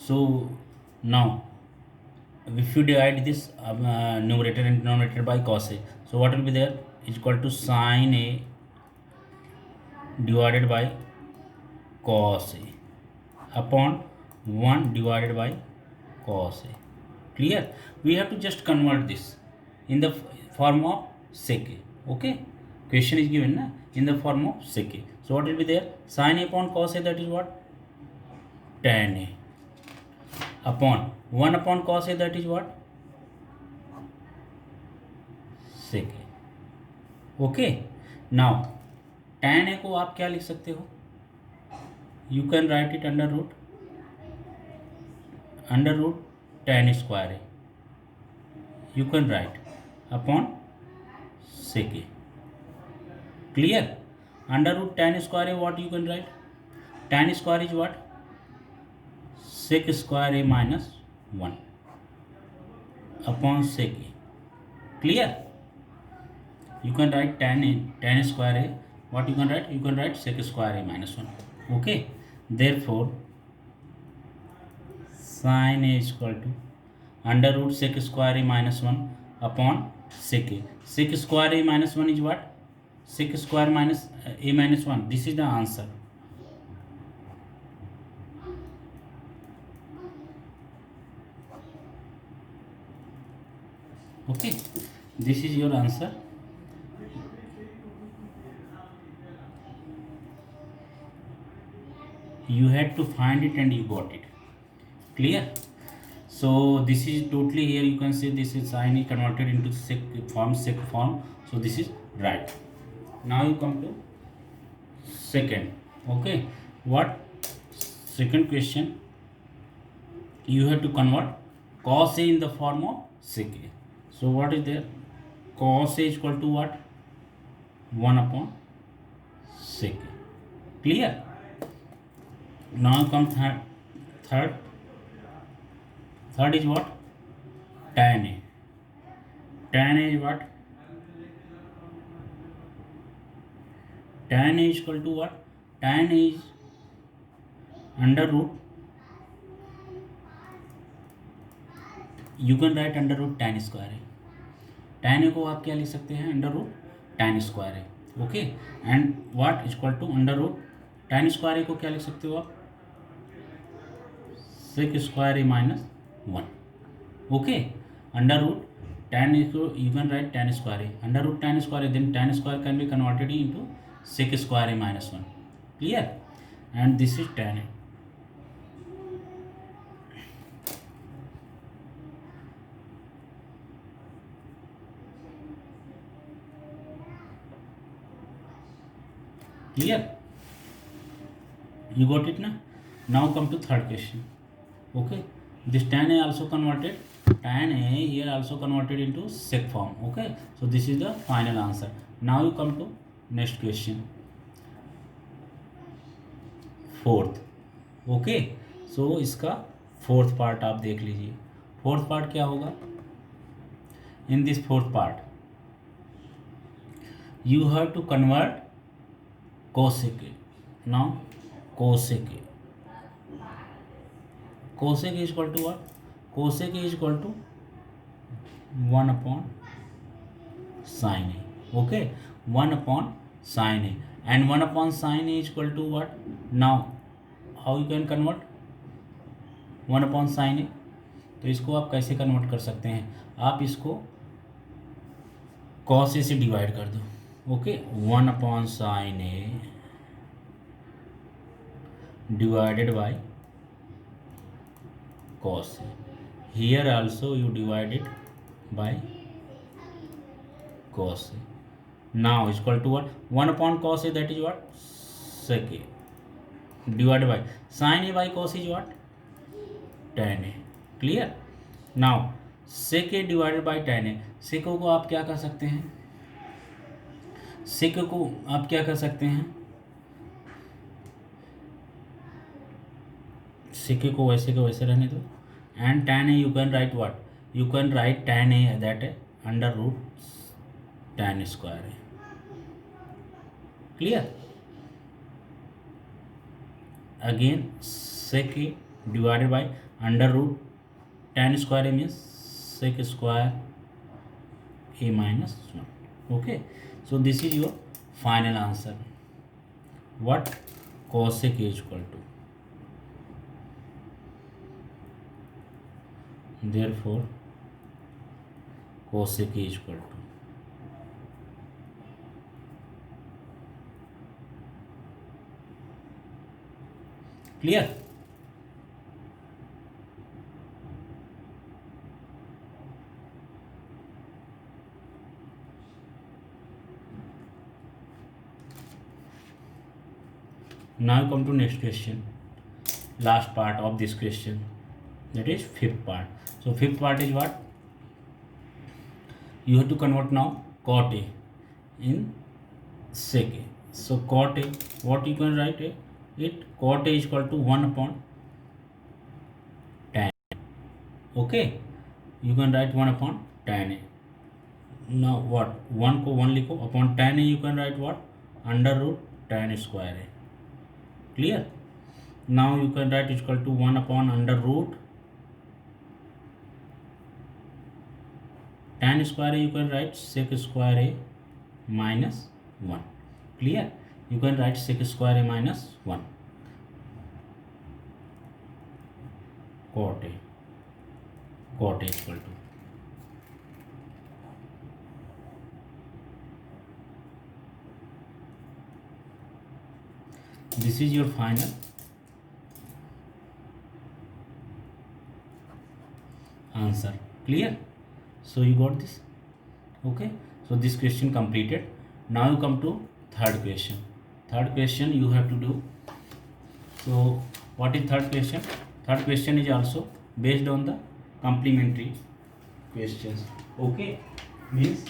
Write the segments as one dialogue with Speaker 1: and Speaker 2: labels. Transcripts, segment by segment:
Speaker 1: So now if you divide this numerator and denominator by cos a, so what will be there is equal to sin a divided by cos a upon 1 divided by cos a. Clear? We have to just convert this in the form of sec a. Okay, question is given na, in the form of sec a. So what will be there? Sin a upon cos a, that is what? Tan a upon 1 upon cos a, that is what? Sec a. Okay, now tan a को आप क्या लिख सकते हो? You can write it under root tan square a. You can write upon sec a. Clear? Under root tan square a, what you can write? Tan square is what? Sec square a minus 1 upon sec a. Clear? You can write tan square a. What you can write? You can write sec square a minus 1. Okay. Therefore, sin a is equal to under root sec square a minus 1 upon sec a. Sec square a minus 1 is what? Sec square minus a minus 1. This is the answer. Okay, this is your answer. You had to find it and you got it. Clear? So this is totally, here you can see this is sin e converted into sec form. So this is right. Now you come to second. Okay, what? Second question, you have to convert cos a in the form of sec a. So what is there? Cos a is equal to what? 1 upon sec a. Clear? Now come third. Third is what? Tan a. Tan a is what? Tan a is equal to what? Tan a is under root. You can write under root tan square a. Tan a को आप क्या लिख सकते हैं? Under root tan square है. Okay, and what is equal to under root tan square A को क्या लिख सकते हो आप? sec square a minus 1. Okay, under root tan is, you can write tan square a. Under root tan square a, then tan square can be converted into sec square a minus 1. Clear? And this is tan a. Clear? You got it na? Now come to third question. Okay, this tan a also converted, tan a here also converted into sec form. Okay, so this is the final answer. Now you come to next question, fourth. Okay, so इसका fourth part आप देख लीजिए. Fourth part क्या होगा? In this fourth part, you have to convert cosec a. Now cosec a. Cosec is equal to what? Cosec is equal to 1 upon sin a. Okay, 1 upon sin a, and 1 upon sin a is equal to what? Now how you can convert 1 upon sin a? तो इसको आप कैसे convert कर सकते हैं? आप इसको cos a से डिवाइड कर दो. Okay, 1 upon sin a divided by cos a. Here also you divide it by cos a. Now is equal to what? 1 upon cos a, that is what? Sec a, divided by sin a by cos is what? Tan a. Clear? Now sec a divided by tan a. sec को आप क्या कर सकते हैं? sec को आप क्या कर सकते हैं? sec को वैसे के वैसे रहने दो, and tan a you can write what? You can write tan a that under root tan square a. Clear? Again sec a divided by under root tan square a means sec square a minus 1. Okay, so this is your final answer. What? Cosec A is equal to, therefore cosec A is equal to, clear? Now come to next question, last part of this question, that is fifth part. So fifth part is what? You have to convert now cot A in sec A. So cot A, what you can write it? Cot A is equal to 1 upon tan. Okay, you can write 1 upon tan A. Now what? 1 को 1 लिखो, upon tan A you can write what? Under root tan square A. Clear? Now you can write is equal to 1 upon under root tan square A, you can write sec square A minus 1. Clear? You can write sec square A minus 1. Cot A is equal to, this is your final answer. Clear? So you got this. Okay, so this question completed. Now you come to third question. Third question you have to do. So what is third question? Third question is also based on the complementary questions. Okay, means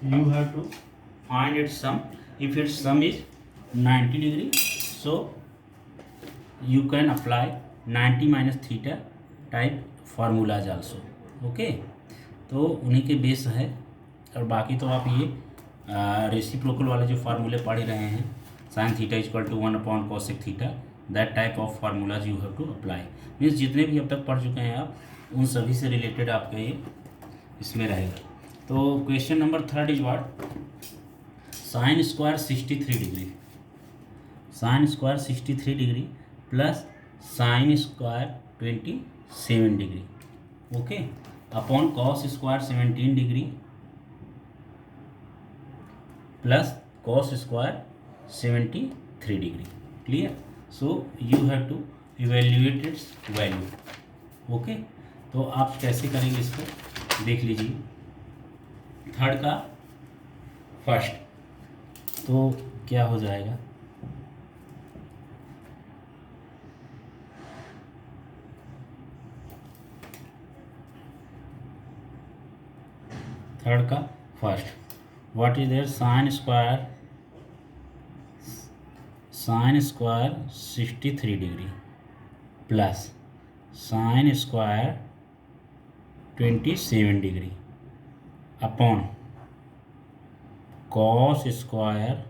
Speaker 1: you have to find its sum. If its sum is 90 degree, so you can apply 90 minus theta type formulas also. Okay, तो उन्हीं के base है, और बाकी तो आप ये reciprocal वाले जो फार्मूले पढ़ रहे हैं, sine theta equal to 1 upon cosec theta, that type of formulas you have to apply. Means जितने भी अब तक पढ़ चुके हैं आप, उन सभी से रिलेटेड आपका ये इसमें रहेगा. तो question number third is what? Sine square 63 degree, sine square 63 degree plus sine square 27 degree. Okay, upon cos square 17 degree plus cos square 73 degree. Clear? So you have to evaluate its value. Okay, तो आप कैसे करेंगे इसको देख लीजिए. Third का first, तो क्या हो जाएगा? थर्ड का first, what is there? Sine square 63 degree plus sine square 27 degree upon cos square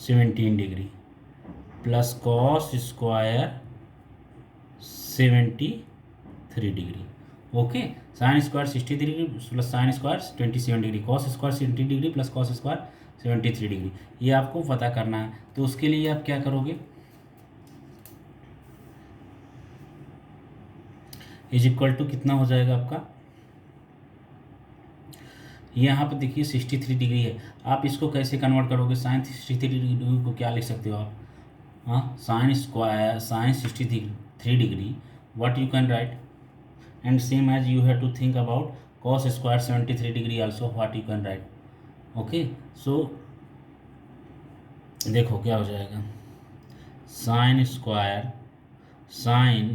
Speaker 1: 17 degree plus cos square 73 degree. Okay, sine square 60 degree plus sine square 27 degree, cos square 70 degree plus cos square 73 degree, ये आपको पता करना है. तो उसके लिए आप क्या करोगे? इज इक्वल टू कितना हो जाएगा आपका? यहाँ पर देखिए 63 डिग्री है, आप इसको कैसे कन्वर्ट करोगे? साइन 63 डिग्री को क्या लिख सकते हो आप? हाँ, sine 63 degree, what you can write, and same as you have to think about cos square 73 degree also, what you can write. Okay, so देखो क्या हो जाएगा? Sine square sine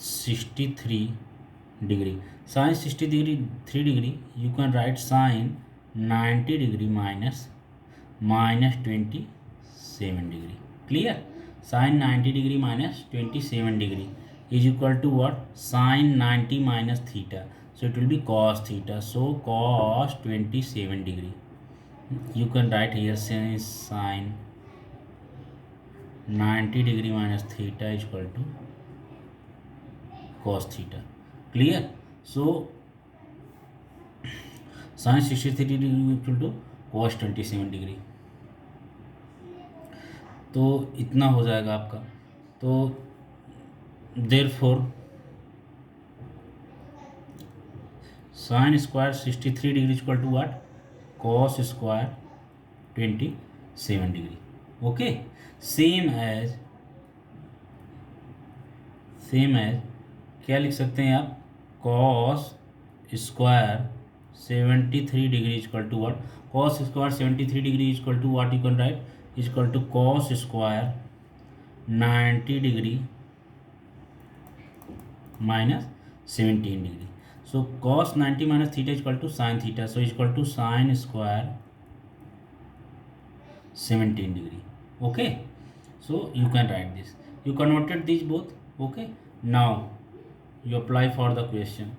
Speaker 1: 63 degree, sine 63 degree you can write sine 90 degree minus 27 degree. Clear? Sine 90 degree minus 27 degree is equal to what? Sin 90 minus theta, so it will be cos theta, so cos 27 degree. You can write here since sin 90 degree minus theta is equal to cos theta. Clear? So sin 63 degree equal to cos 27 degree. तो इतना हो जाएगा आपका. तो therefore sin square 63 degree is equal to what? Cos square 27 degree. Okay, same as क्या लिख सकते हैं आप? cos square 73 degree is equal to what? Cos square 73 degree is equal to what? You can write is equal to cos square 90 degree minus 17 degree. So cos 90 minus theta is equal to sin theta. So is equal to sin square 17 degree. Okay, so you can write this. You converted these both. Okay, now you apply for the question.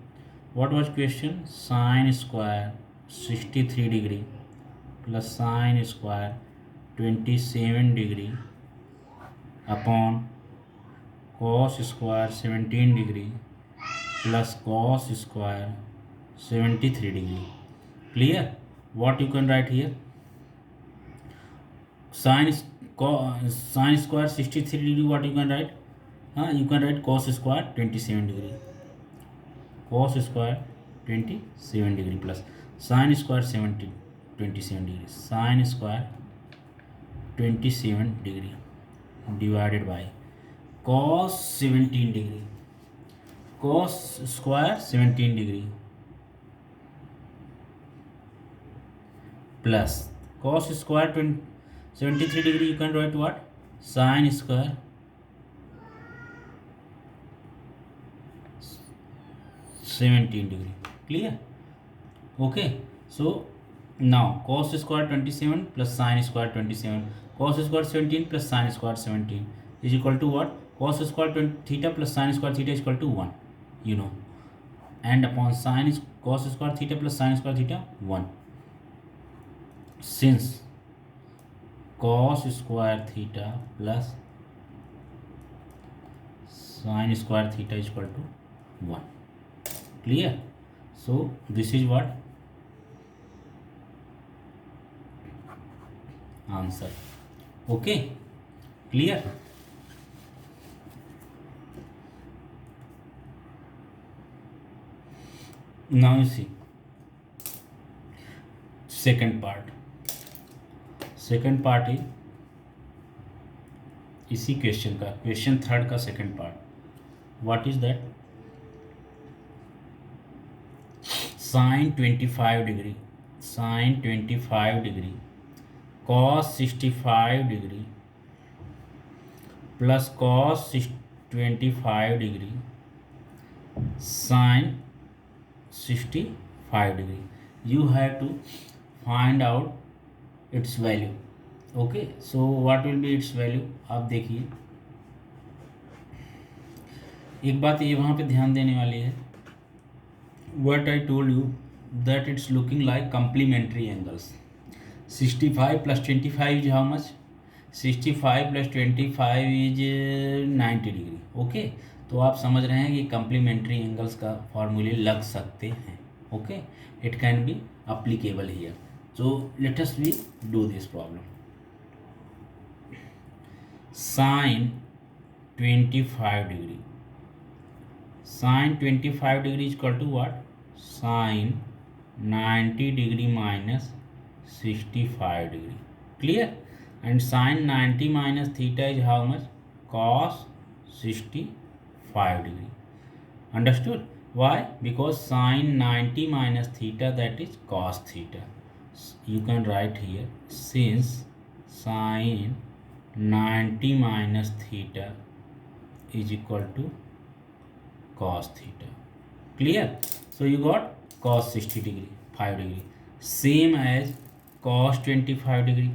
Speaker 1: What was question? Sin square 63 degree plus sin square 27 degree upon cos square 17 degree plus cos square 73 degree. Clear? What you can write here? Sin square 63 degree, what you can write? You can write cos square 27 degree. Cos square 27 degree plus sin square 27 degree. Sin square 27 degree divided by cos 17 degree. Cos square 17 degree plus cos square 73 degree, you can write what? Sin square 17 degree. Clear? Okay, so now cos square 27 plus sin square 27, cos square 17 plus sin square 17 is equal to what? Cos square theta plus sin square theta is equal to 1, you know, and upon cos square theta plus sin square theta 1. Since cos square theta plus sin square theta is equal to 1. Clear? So this is what? Answer. Okay, clear? Now you see second part. Second part है इसी question का, question third का second part. What is that? Sine 25 degree, sine 25 degree cos 65 degree plus cos 25 degree sine 65 degree. You have to find out its value. Okay, so what will be its value? आप देखिए, एक बात ये वहाँ पे ध्यान देने वाली है. What I told you that it's looking like complementary angles. 65 plus 25 is how much? 65 plus 25 इज 90 डिग्री. ओके, तो आप समझ रहे हैं कि कम्प्लीमेंट्री एंगल्स का फॉर्मूले लग सकते हैं. Okay, it can be applicable here. So let us do this problem. Sin 25 degree. Sin 25 degree is equal to what? Sin 90 degree minus 65 degree. Clear? And sin 90 minus theta is how much? Cos 65 degree. Understood? Why? Because sin 90 minus theta, that is cos theta. You can write here, since sin 90 minus theta is equal to cos theta. Clear? So you got cos 60 degree 5 degree, same as cos 25 degree,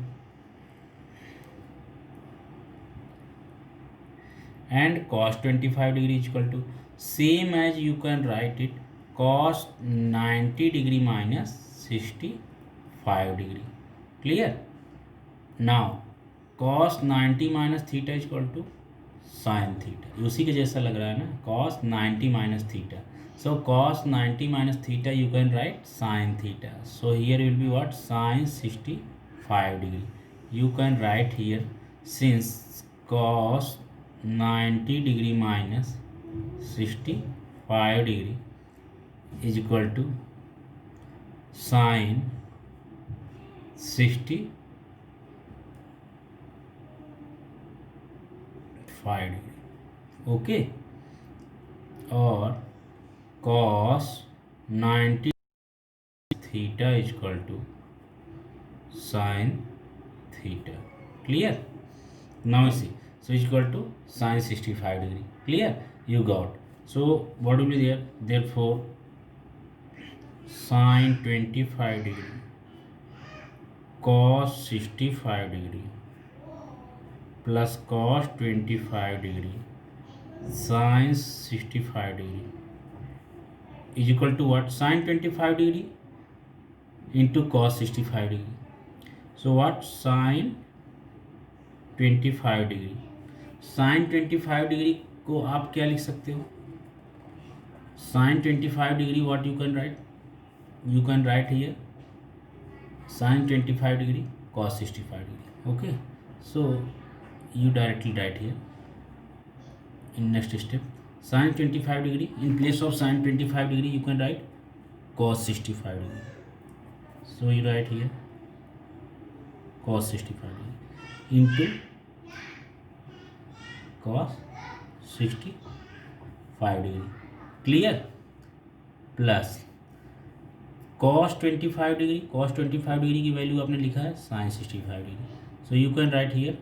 Speaker 1: and cos 25 degree is equal to same as, you can write it, cos 90 degree minus 65 degree. Clear? Now cos 90 minus theta is equal to sine theta, उसी के जैसा लग रहा है ना, cos 90 minus theta. So cos 90 minus theta you can write sin theta. So here will be what? Sin 65 degree. You can write here, since cos 90 degree minus 65 degree is equal to sin 65 degree. Okay. और cos 90 theta is equal to sin theta. Clear? Now see, so is equal to sin 65 degree. Clear? You got. So what will be there? Therefore sin 25 degree cos 65 degree plus cos 25 degree sin 65 degree is equal to what? Sin 25 degree into cos 65 degree. So what? Sin 25 degree. Sin 25 degree को आप क्या लिख सकते हो? Sin 25 degree what you can write? You can write here sin 25 degree cos 65 degree. Okay, so you directly write here in next step sin 25 degree. In place of sin 25 degree you can write cos 65 degree. So you write here cos 65 degree into cos 65 degree. Clear? Plus cos 25 degree. Cos 25 degree की value आपने लिखा है sin 65 degree. So you can write here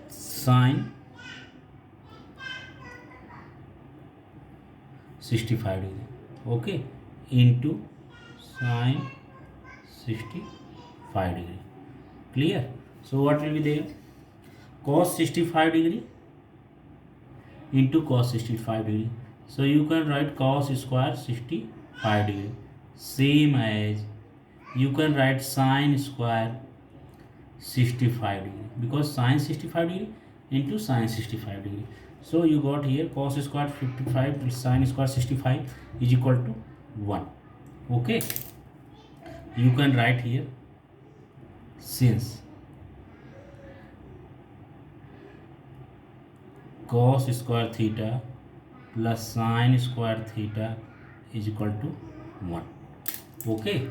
Speaker 1: sin 65 degree. Okay, into sin 65 degree. Clear? So what will be there? Cos 65 degree into cos 65 degree. So you can write cos square 65 degree. Same as you can write sin square 65 degree, because sin 65 degree into sin 65 degree. So you got here cos square 55 plus sin square 65 is equal to 1. Okay, you can write here, since cos square theta plus sin square theta is equal to 1. Okay,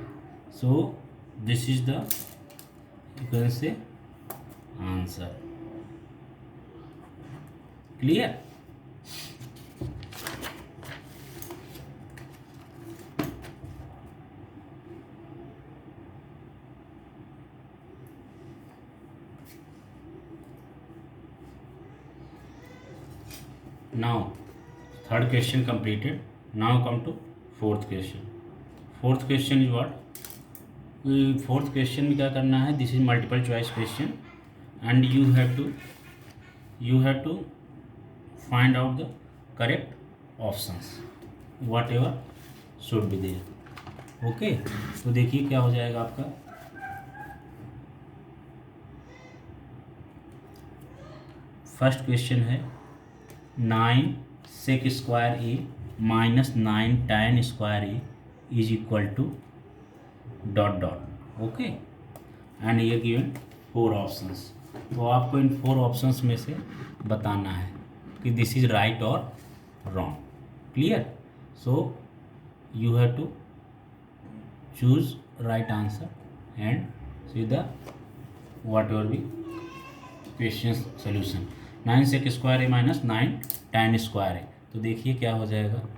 Speaker 1: so this is the, you can say, answer. Clear? Now third question completed. Now come to fourth question. Fourth question is what? Fourth question में क्या करना है? This is multiple choice question and you have to find out the correct options whatever should be there. Okay, तो देखिए क्या हो जाएगा आपका. फर्स्ट क्वेश्चन है 9 sec square A minus 9 tan square A is equal to dot dot. Okay, and ये given 4 options. तो आपको इन 4 ऑप्शंस में से बताना है कि दिस इज राइट और wrong. Clear? So you have to choose right answer and see the whatever be question solution. 9 sec square A minus 9 tan square A. तो देखिए क्या हो जाएगा.